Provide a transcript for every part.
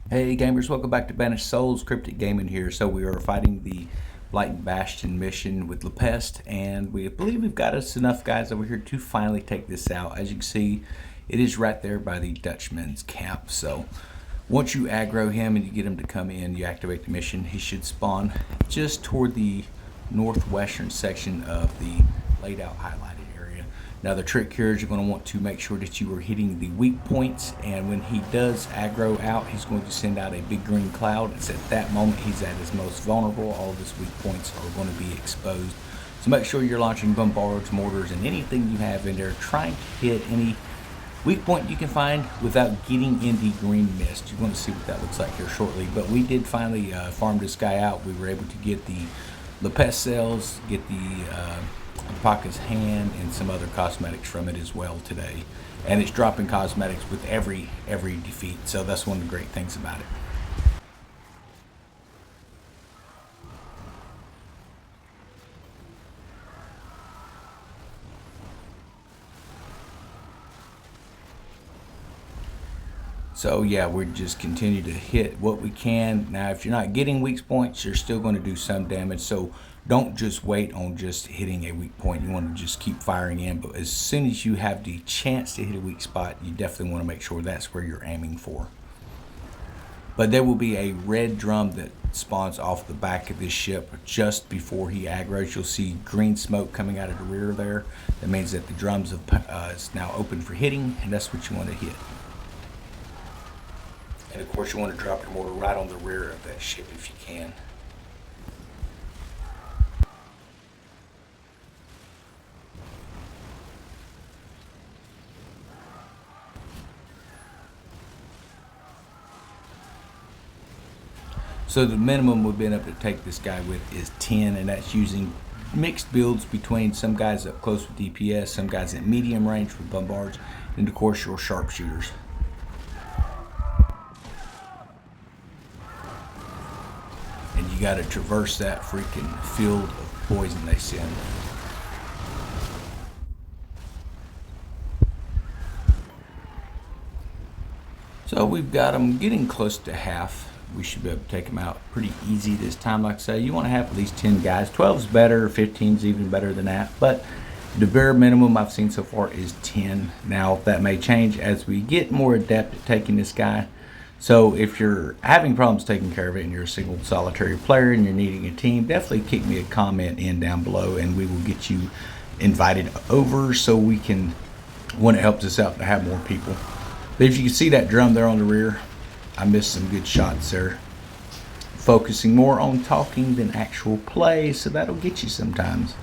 Hey gamers, welcome back to Banished Souls. Cryptic Gaming here. So we are fighting the Blighted Bastion mission with the peste, and we believe we've got us enough guys over here to finally take this out. As you can see, it is right there by the Dutchman's camp. So once you aggro him and you get him to come in, you activate the mission. He should spawn just toward the northwestern section of the laid out highlighted area. Now the trick here is you're going to want to make sure that you are hitting the weak points, and when he does aggro out, he's going to send out a big green cloud. It's at that moment he's at his most vulnerable. All of his weak points are going to be exposed. So make sure you're launching bombards, mortars, and anything you have in there, trying to hit any weak point you can find without getting in the green mist. You're going to see what that looks like here shortly. But we did finally farm this guy out. We were able to get the pest cells, get the Pocket's hand, and some other cosmetics from it as well today. And it's dropping cosmetics with every defeat, so that's one of the great things about it. So yeah, we just continue to hit what we can. Now, if you're not getting weak points, you're still going to do some damage. So don't just wait on just hitting a weak point. You want to just keep firing in. But as soon as you have the chance to hit a weak spot, you definitely want to make sure that's where you're aiming for. But there will be a red drum that spawns off the back of this ship just before he aggroes. You'll see green smoke coming out of the rear there. That means that the drums is now open for hitting, and that's what you want to hit. And of course you want to drop your mortar right on the rear of that ship if you can. So the minimum we've been able to take this guy with is 10, and that's using mixed builds between some guys up close with DPS, some guys at medium range with bombards, and of course your sharpshooters. And you got to traverse that freaking field of poison they send. So we've got them getting close to half. We should be able to take them out pretty easy this time. Like I say, you want to have at least 10 guys. 12 is better, 15 is even better than that. But the bare minimum I've seen so far is 10. Now that may change as we get more adept at taking this guy. So if you're having problems taking care of it and you're a single solitary player and you're needing a team, definitely kick me a comment in down below and we will get you invited over so we can, when it helps us out to have more people. But if you can see that drum there on the rear, I missed some good shots there. Focusing more on talking than actual play, so that'll get you sometimes.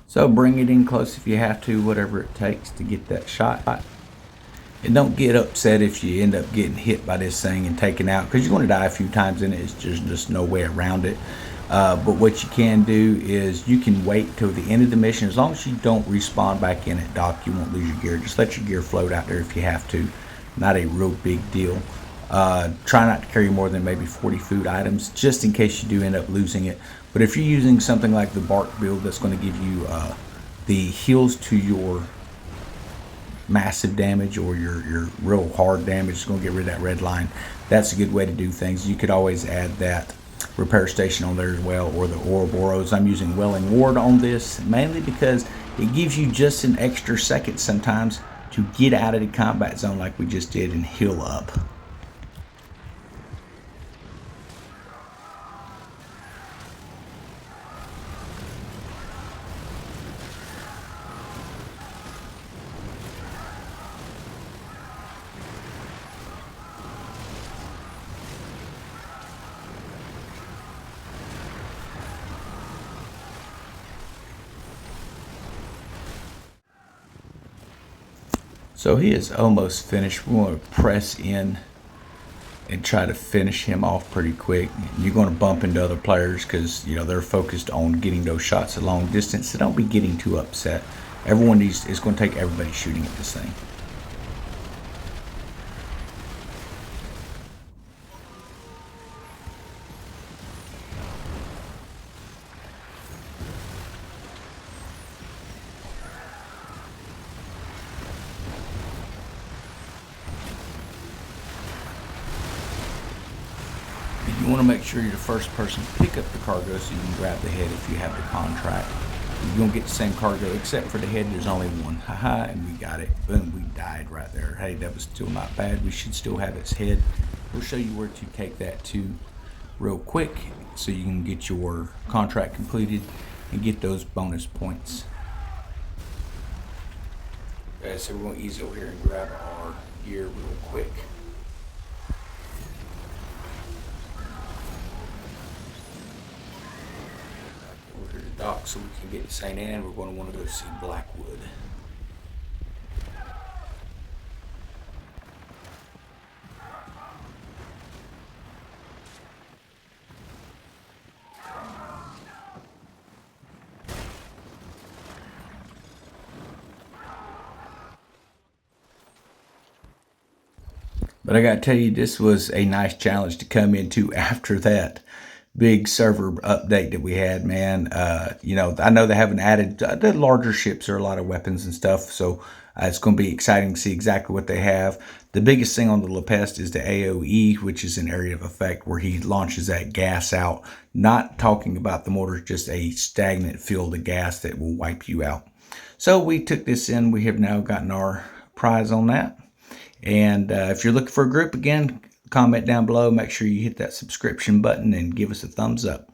So bring it in close if you have to, whatever it takes to get that shot. And don't get upset if you end up getting hit by this thing and taken out, because you're going to die a few times in it. It's just no way around it. But what you can do is you can wait till the end of the mission. As long as you don't respawn back in at dock, you won't lose your gear. Just let your gear float out there if you have to. Not a real big deal. Try not to carry more than maybe 40 food items, just in case you do end up losing it. But if you're using something like the bark build, that's going to give you the heals to your massive damage or your real hard damage. It's going to get rid of that red line. That's a good way to do things. You could always add that repair station on there as well, or the Ouroboros. I'm using Welling Ward on this mainly because it gives you just an extra second sometimes to get out of the combat zone like we just did and heal up. So he is almost finished. We want to press in and try to finish him off pretty quick. You're going to bump into other players because they're focused on getting those shots at long distance. So don't be getting too upset. Everyone needs. It's going to take everybody shooting at this thing. You want to make sure you're the first person to pick up the cargo so you can grab the head if you have the contract. You're going to get the same cargo except for the head. There's only one. Haha, and we got it. Boom, we died right there. Hey, that was still not bad. We should still have its head. We'll show you where to take that to real quick so you can get your contract completed and get those bonus points. Okay, so we're going to ease over here and grab our gear real quick. Over here to dock so we can get to St. Anne. We're going to want to go see Blackwood. But I gotta tell you, this was a nice challenge to come into after that big server update that we had, man. You know, I know they haven't added the larger ships or a lot of weapons and stuff, so it's going to be exciting to see exactly what they have. The biggest thing on the La Peste is the AOE, which is an area of effect where he launches that gas out. Not talking about the mortar, just a stagnant field of gas that will wipe you out. So we took this in. We have now gotten our prize on that. And if you're looking for a group, again, comment down below. Make sure you hit that subscription button and give us a thumbs up.